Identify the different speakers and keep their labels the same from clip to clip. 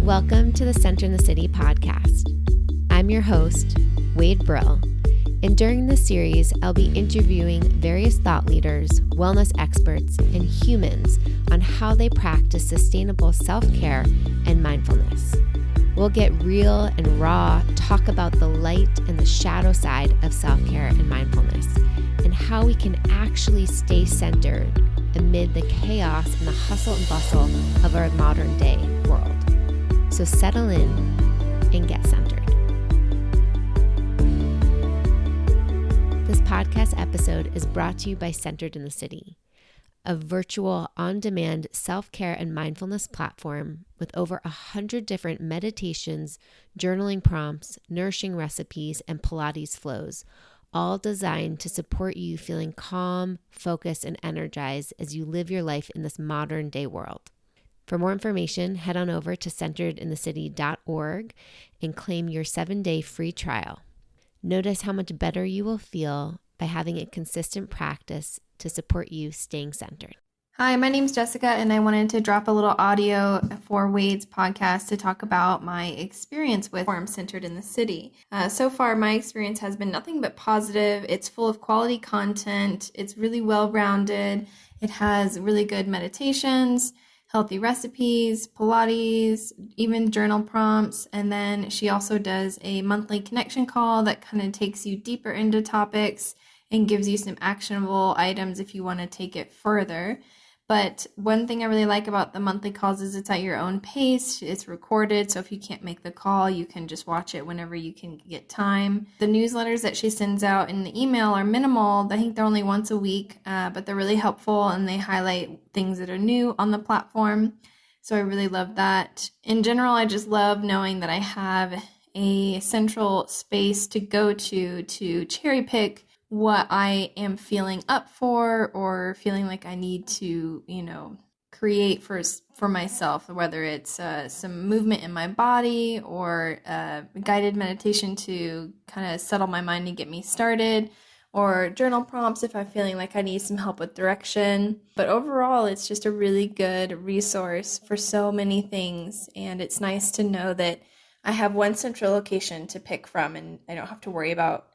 Speaker 1: Welcome to the Center in the City podcast. I'm your host, Wade Brill, and during this series, I'll be interviewing various thought leaders, wellness experts, and humans on how they practice sustainable self-care and mindfulness. We'll get real and raw, talk about the light and the shadow side of self-care and mindfulness, and how we can actually stay centered amid the chaos and the hustle and bustle of our modern day world. So settle in and get centered. This podcast episode is brought to you by Centered in the City, a virtual on-demand self-care and mindfulness platform with over 100 different meditations, journaling prompts, nourishing recipes, and Pilates flows, all designed to support you feeling calm, focused, and energized as you live your life in this modern day world. For more information, head on over to centeredinthecity.org and claim your 7-day free trial. Notice how much better you will feel by having a consistent practice to support you staying centered.
Speaker 2: Hi, my name's Jessica, and I wanted to drop a little audio for Wade's podcast to talk about my experience with Forum Centered in the City. So far, my experience has been nothing but positive. It's full of quality content. It's really well-rounded. It has really good meditations, healthy recipes, Pilates, even journal prompts. And then she also does a monthly connection call that kind of takes you deeper into topics and gives you some actionable items if you want to take it further. But one thing I really like about the monthly calls is it's at your own pace. It's recorded, so if you can't make the call, you can just watch it whenever you can get time. The newsletters that she sends out in the email are minimal. I think they're only once a week, but they're really helpful, and they highlight things that are new on the platform. So I really love that. In general, I just love knowing that I have a central space to go to cherry pick what I am feeling up for or feeling like I need to, create for myself, whether it's some movement in my body or guided meditation to kind of settle my mind and get me started, or journal prompts if I'm feeling like I need some help with direction. But overall, it's just a really good resource for so many things, and it's nice to know that I have one central location to pick from, and I don't have to worry about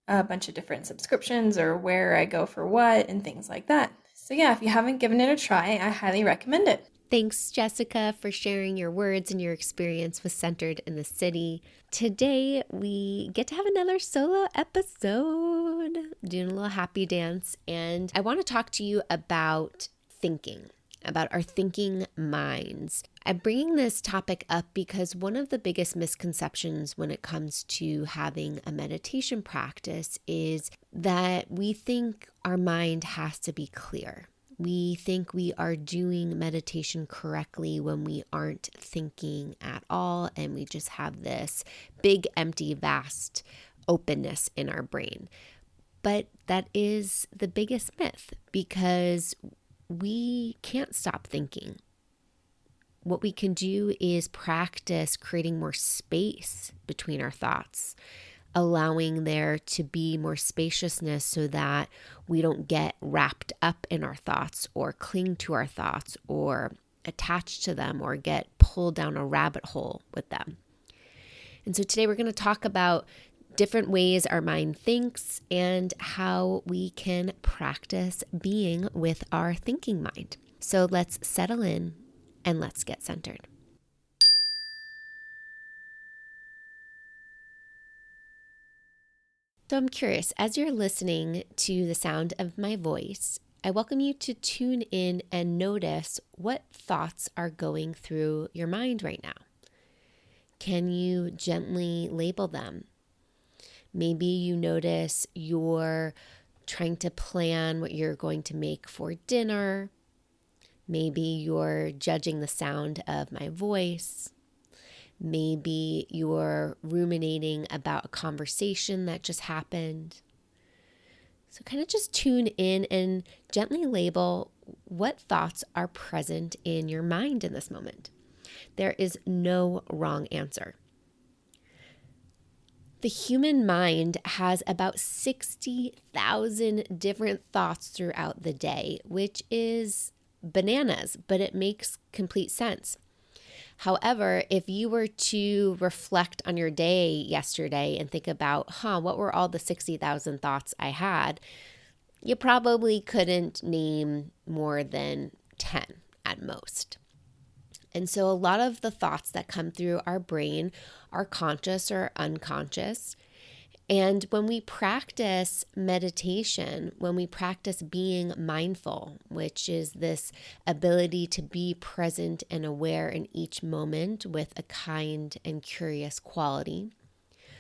Speaker 2: a bunch of different subscriptions or where I go for what and things like that. So yeah, if you haven't given it a try, I highly recommend it.
Speaker 1: Thanks, Jessica, for sharing your words and your experience with Centered in the City. Today, we get to have another solo episode, doing a little happy dance, and I want to talk to you about thinking, about our thinking minds. I'm bringing this topic up because one of the biggest misconceptions when it comes to having a meditation practice is that we think our mind has to be clear. We think we are doing meditation correctly when we aren't thinking at all, and we just have this big, empty, vast openness in our brain. But that is the biggest myth, because we can't stop thinking. What we can do is practice creating more space between our thoughts, allowing there to be more spaciousness so that we don't get wrapped up in our thoughts or cling to our thoughts or attach to them or get pulled down a rabbit hole with them. And so today we're going to talk about different ways our mind thinks and how we can practice being with our thinking mind. So let's settle in and let's get centered. So I'm curious, as you're listening to the sound of my voice, I welcome you to tune in and notice what thoughts are going through your mind right now. Can you gently label them? Maybe you notice you're trying to plan what you're going to make for dinner. Maybe you're judging the sound of my voice. Maybe you're ruminating about a conversation that just happened. So kind of just tune in and gently label what thoughts are present in your mind in this moment. There is no wrong answer. The human mind has about 60,000 different thoughts throughout the day, which is bananas, but it makes complete sense. However, if you were to reflect on your day yesterday and think about, what were all the 60,000 thoughts I had? You probably couldn't name more than 10 at most. And so a lot of the thoughts that come through our brain are conscious or unconscious. And when we practice meditation, when we practice being mindful, which is this ability to be present and aware in each moment with a kind and curious quality.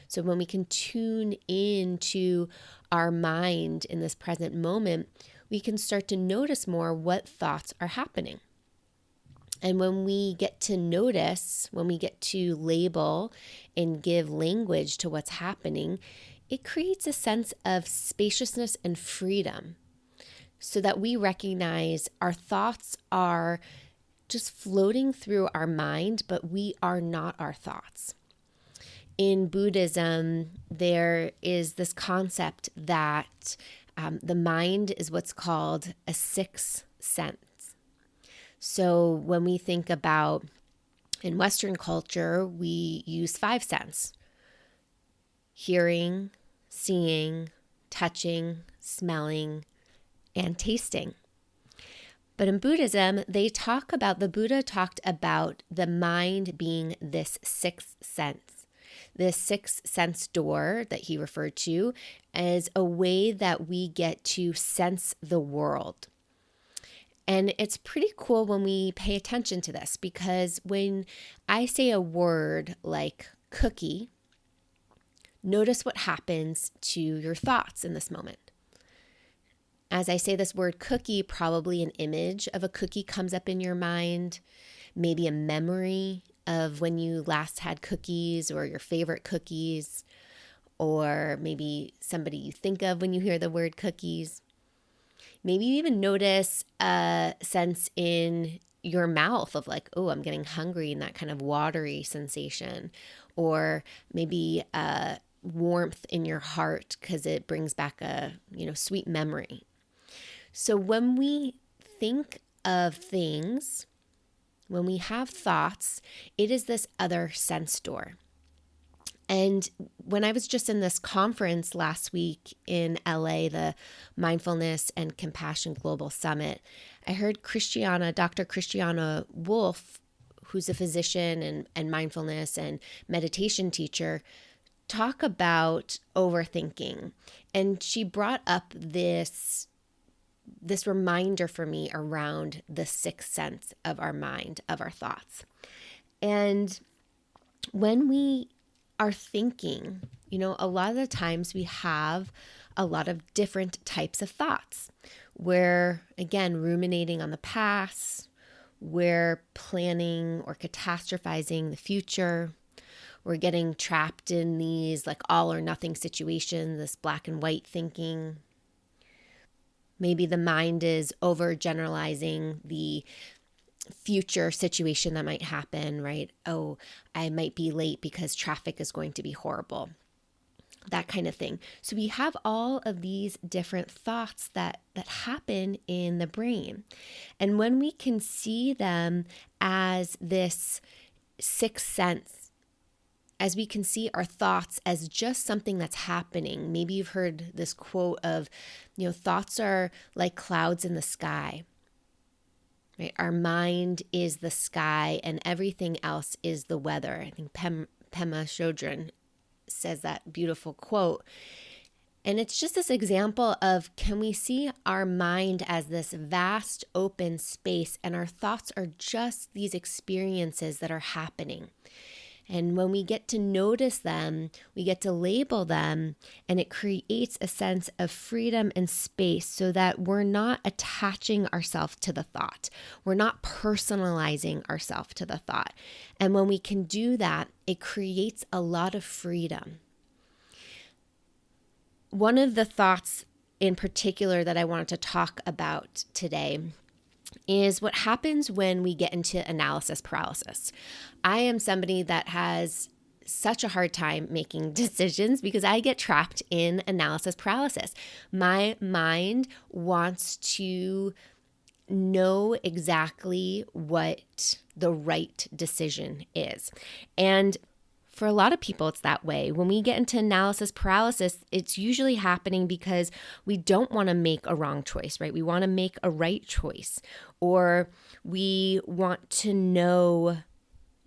Speaker 1: So when we can tune into our mind in this present moment, we can start to notice more what thoughts are happening. And when we get to notice, when we get to label and give language to what's happening, it creates a sense of spaciousness and freedom so that we recognize our thoughts are just floating through our mind, but we are not our thoughts. In Buddhism, there is this concept that the mind is what's called a sixth sense. So when we think about in Western culture, we use 5 senses: hearing, seeing, touching, smelling, and tasting. But in Buddhism, the Buddha talked about the mind being this sixth sense. This sixth sense door that he referred to as a way that we get to sense the world. And it's pretty cool when we pay attention to this, because when I say a word like cookie, notice what happens to your thoughts in this moment. As I say this word cookie, probably an image of a cookie comes up in your mind, maybe a memory of when you last had cookies or your favorite cookies, or maybe somebody you think of when you hear the word cookies. Maybe you even notice a sense in your mouth of like, oh, I'm getting hungry, and that kind of watery sensation. Or maybe a warmth in your heart because it brings back a, sweet memory. So when we think of things, when we have thoughts, it is this other sense door. And when I was just in this conference last week in LA, the Mindfulness and Compassion Global Summit, I heard Dr. Christiana Wolf, who's a physician and mindfulness and meditation teacher, talk about overthinking. And she brought up this reminder for me around the sixth sense of our mind, of our thoughts. And when we are thinking, a lot of the times we have a lot of different types of thoughts. We're, again, ruminating on the past. We're planning or catastrophizing the future. We're getting trapped in these like all or nothing situations, this black and white thinking. Maybe the mind is overgeneralizing the future situation that might happen, right? Oh, I might be late because traffic is going to be horrible. That kind of thing. So we have all of these different thoughts that happen in the brain. And when we can see them as this sixth sense, as we can see our thoughts as just something that's happening. Maybe you've heard this quote of, thoughts are like clouds in the sky. Right? Our mind is the sky and everything else is the weather. I think Pema Chodron says that beautiful quote. And it's just this example of, can we see our mind as this vast open space, and our thoughts are just these experiences that are happening. And when we get to notice them, we get to label them, and it creates a sense of freedom and space so that we're not attaching ourselves to the thought. We're not personalizing ourselves to the thought. And when we can do that, it creates a lot of freedom. One of the thoughts in particular that I wanted to talk about today is what happens when we get into analysis paralysis. I am somebody that has such a hard time making decisions because I get trapped in analysis paralysis. My mind wants to know exactly what the right decision is. And for a lot of people, it's that way. When we get into analysis paralysis, it's usually happening because we don't want to make a wrong choice, right? We want to make a right choice, or we want to know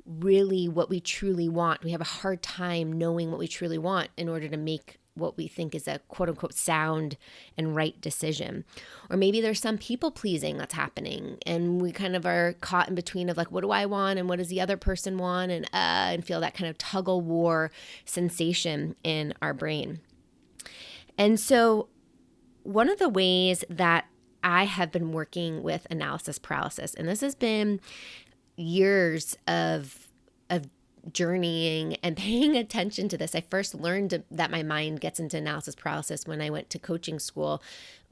Speaker 1: really what we truly want. We have a hard time knowing what we truly want in order to make what we think is a quote unquote sound and right decision. Or maybe there's some people pleasing that's happening and we kind of are caught in between of like, what do I want and what does the other person want, and feel that kind of tug of war sensation in our brain. And so one of the ways that I have been working with analysis paralysis, and this has been years of journeying and paying attention to this. I first learned that my mind gets into analysis paralysis when I went to coaching school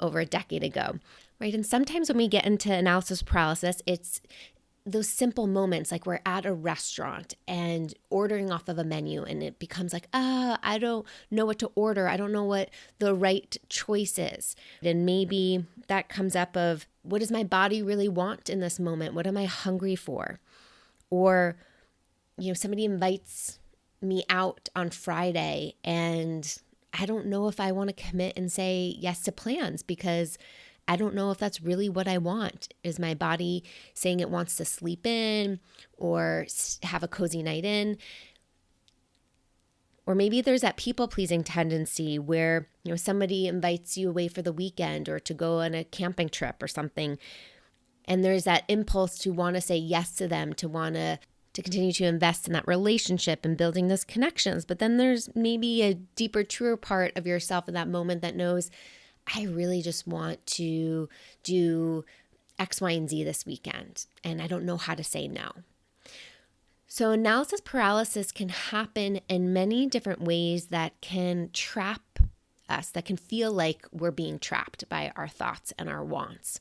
Speaker 1: over a decade ago, right? And sometimes when we get into analysis paralysis, it's those simple moments, like we're at a restaurant and ordering off of a menu and it becomes like, I don't know what to order. I don't know what the right choice is. And maybe that comes up of, what does my body really want in this moment? What am I hungry for? Or somebody invites me out on Friday and I don't know if I want to commit and say yes to plans because I don't know if that's really what I want. Is my body saying it wants to sleep in or have a cozy night in? Or maybe there's that people-pleasing tendency where, somebody invites you away for the weekend or to go on a camping trip or something. And there's that impulse to want to say yes to them, to want to continue to invest in that relationship and building those connections. But then there's maybe a deeper, truer part of yourself in that moment that knows, I really just want to do X, Y, and Z this weekend, and I don't know how to say no. So analysis paralysis can happen in many different ways that can trap us, that can feel like we're being trapped by our thoughts and our wants.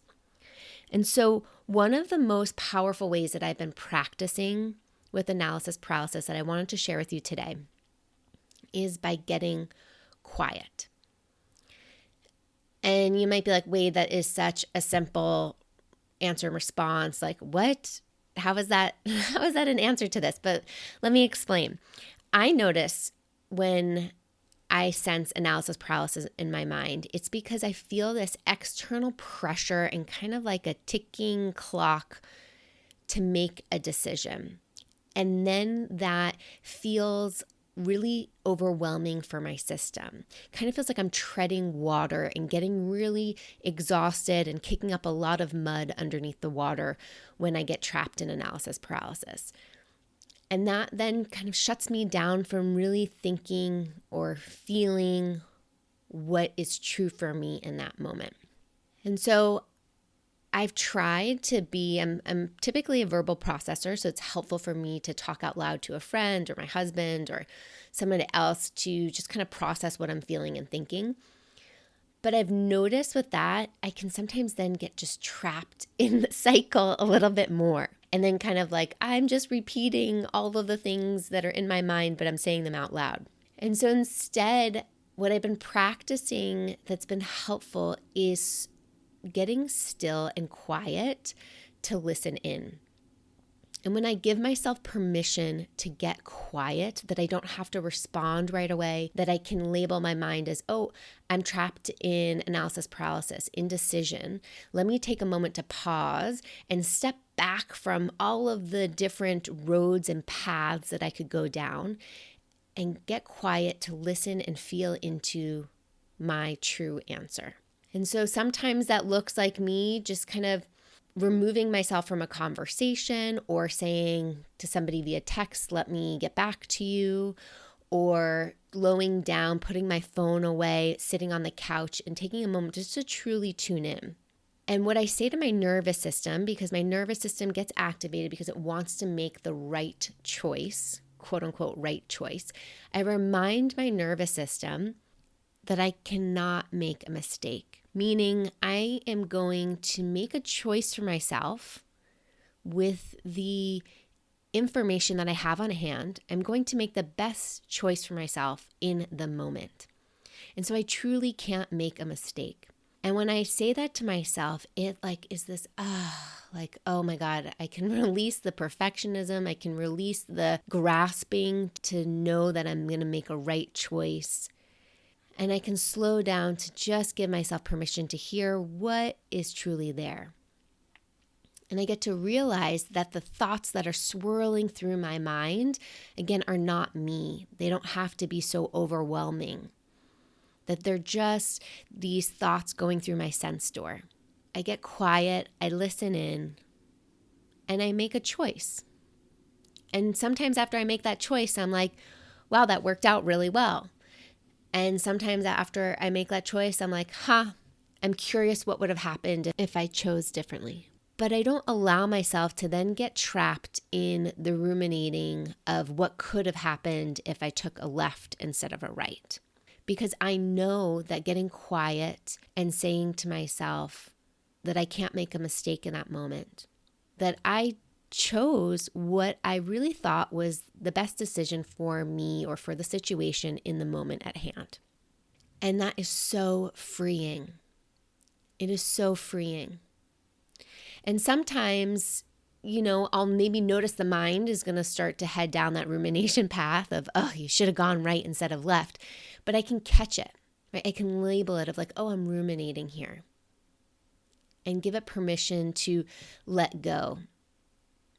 Speaker 1: And so one of the most powerful ways that I've been practicing with analysis paralysis that I wanted to share with you today is by getting quiet. And you might be like, Wade, that is such a simple answer and response. Like, what? How is that an answer to this? But let me explain. I notice when I sense analysis paralysis in my mind, it's because I feel this external pressure and kind of like a ticking clock to make a decision. And then that feels really overwhelming for my system. Kind of feels like I'm treading water and getting really exhausted and kicking up a lot of mud underneath the water when I get trapped in analysis paralysis. And that then kind of shuts me down from really thinking or feeling what is true for me in that moment. And so I've tried to be, I'm typically a verbal processor, so it's helpful for me to talk out loud to a friend or my husband or someone else to just kind of process what I'm feeling and thinking. But I've noticed with that, I can sometimes then get just trapped in the cycle a little bit more. And then kind of like, I'm just repeating all of the things that are in my mind, but I'm saying them out loud. And so instead, what I've been practicing that's been helpful is getting still and quiet to listen in. And when I give myself permission to get quiet, that I don't have to respond right away, that I can label my mind as, oh, I'm trapped in analysis paralysis, indecision. Let me take a moment to pause and step back from all of the different roads and paths that I could go down and get quiet to listen and feel into my true answer. And so sometimes that looks like me just kind of removing myself from a conversation or saying to somebody via text, let me get back to you, or slowing down, putting my phone away, sitting on the couch and taking a moment just to truly tune in. And what I say to my nervous system, because my nervous system gets activated because it wants to make the right choice, quote unquote, right choice, I remind my nervous system that I cannot make a mistake, meaning I am going to make a choice for myself with the information that I have on hand. I'm going to make the best choice for myself in the moment. And so I truly can't make a mistake. And when I say that to myself, it is this, oh my God, I can release the perfectionism. I can release the grasping to know that I'm going to make a right choice. And I can slow down to just give myself permission to hear what is truly there. And I get to realize that the thoughts that are swirling through my mind, again, are not me. They don't have to be so overwhelming. That they're just these thoughts going through my sense door. I get quiet, I listen in, and I make a choice. And sometimes after I make that choice, I'm like, wow, that worked out really well. And sometimes after I make that choice, I'm like, I'm curious what would have happened if I chose differently. But I don't allow myself to then get trapped in the ruminating of what could have happened if I took a left instead of a right. Because I know that getting quiet and saying to myself that I can't make a mistake in that moment, that I chose what I really thought was the best decision for me or for the situation in the moment at hand. And that is so freeing. It is so freeing. And sometimes, I'll maybe notice the mind is going to start to head down that rumination path of, oh, you should have gone right instead of left. But I can catch it, right? I can label it of oh, I'm ruminating here. And give it permission to let go,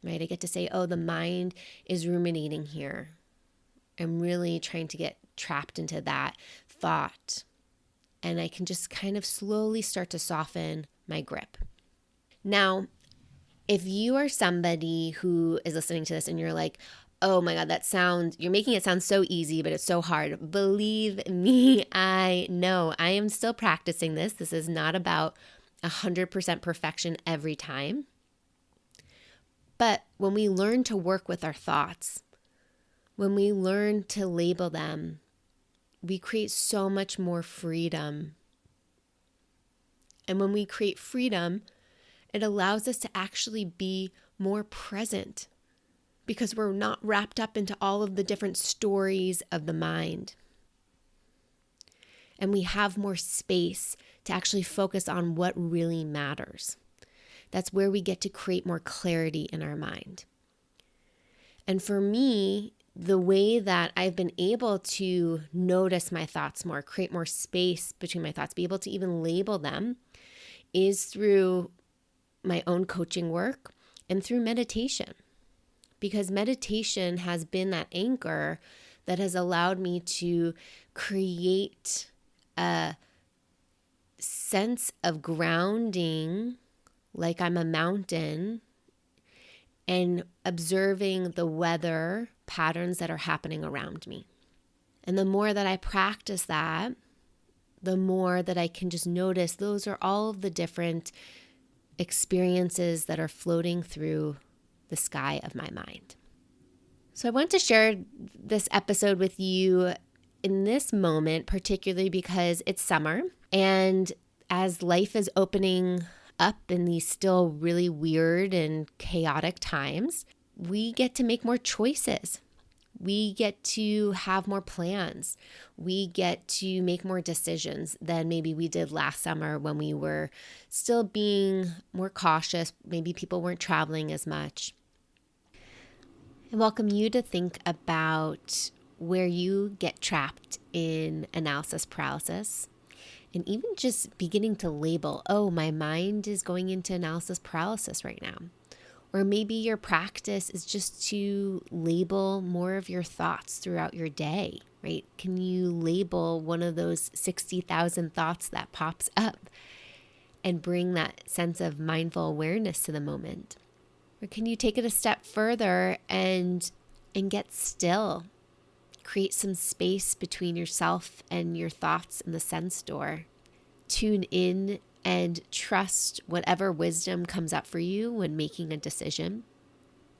Speaker 1: right? I get to say, oh, the mind is ruminating here. I'm really trying to get trapped into that thought. And I can just kind of slowly start to soften my grip. Now, if you are somebody who is listening to this and you're like, oh my God, you're making it sound so easy, but it's so hard. Believe me, I know. I am still practicing this. This is not about 100% perfection every time. But when we learn to work with our thoughts, when we learn to label them, we create so much more freedom. And when we create freedom, it allows us to actually be more present because we're not wrapped up into all of the different stories of the mind. And we have more space to actually focus on what really matters. That's where we get to create more clarity in our mind. And for me, the way that I've been able to notice my thoughts more, create more space between my thoughts, be able to even label them, is through my own coaching work and through meditation. Because meditation has been that anchor that has allowed me to create a sense of grounding, like I'm a mountain, and observing the weather patterns that are happening around me. And the more that I practice that, the more that I can just notice those are all of the different experiences that are floating through the sky of my mind. So I want to share this episode with you in this moment, particularly because it's summer. And as life is opening up in these still really weird and chaotic times, we get to make more choices. We get to have more plans. We get to make more decisions than maybe we did last summer when we were still being more cautious. Maybe people weren't traveling as much. I welcome you to think about where you get trapped in analysis paralysis and even just beginning to label, oh, my mind is going into analysis paralysis right now. Or maybe your practice is just to label more of your thoughts throughout your day, right? Can you label one of those 60,000 thoughts that pops up and bring that sense of mindful awareness to the moment? Or can you take it a step further and get still? Create some space between yourself and your thoughts in the sense door. Tune in and trust whatever wisdom comes up for you when making a decision.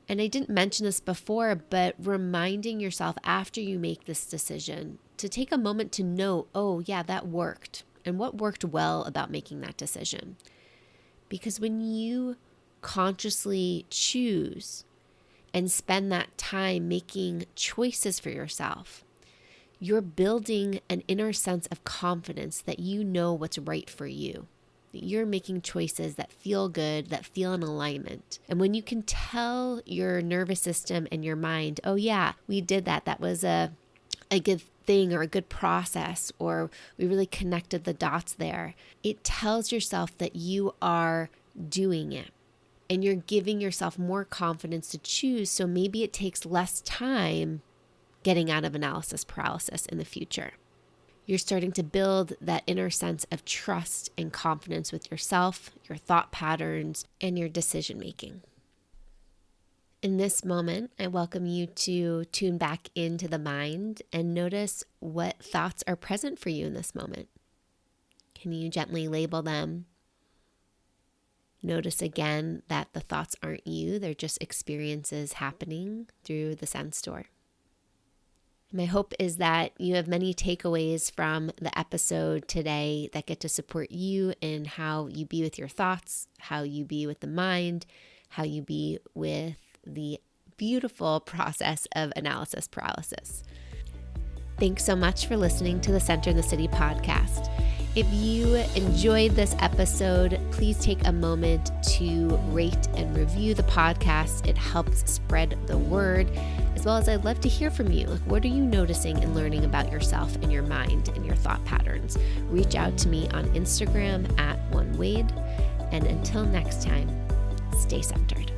Speaker 1: And I didn't mention this before, but reminding yourself after you make this decision to take a moment to note, oh yeah, that worked. And what worked well about making that decision? Because when you consciously choose and spend that time making choices for yourself, you're building an inner sense of confidence that you know what's right for you. That you're making choices that feel good, that feel in alignment. And when you can tell your nervous system and your mind, oh yeah, we did that. That was a good thing or a good process, or we really connected the dots there. It tells yourself that you are doing it and you're giving yourself more confidence to choose. So maybe it takes less time getting out of analysis paralysis in the future. You're starting to build that inner sense of trust and confidence with yourself, your thought patterns, and your decision making. In this moment, I welcome you to tune back into the mind and notice what thoughts are present for you in this moment. Can you gently label them? Notice again that the thoughts aren't you, they're just experiences happening through the sense door. My hope is that you have many takeaways from the episode today that get to support you in how you be with your thoughts, how you be with the mind, how you be with the beautiful process of analysis paralysis. Thanks so much for listening to the Center in the City podcast. If you enjoyed this episode, please take a moment to rate and review the podcast. It helps spread the word, as well as I'd love to hear from you. Like, what are you noticing and learning about yourself and your mind and your thought patterns? Reach out to me on Instagram @OneWade. And until next time, stay centered.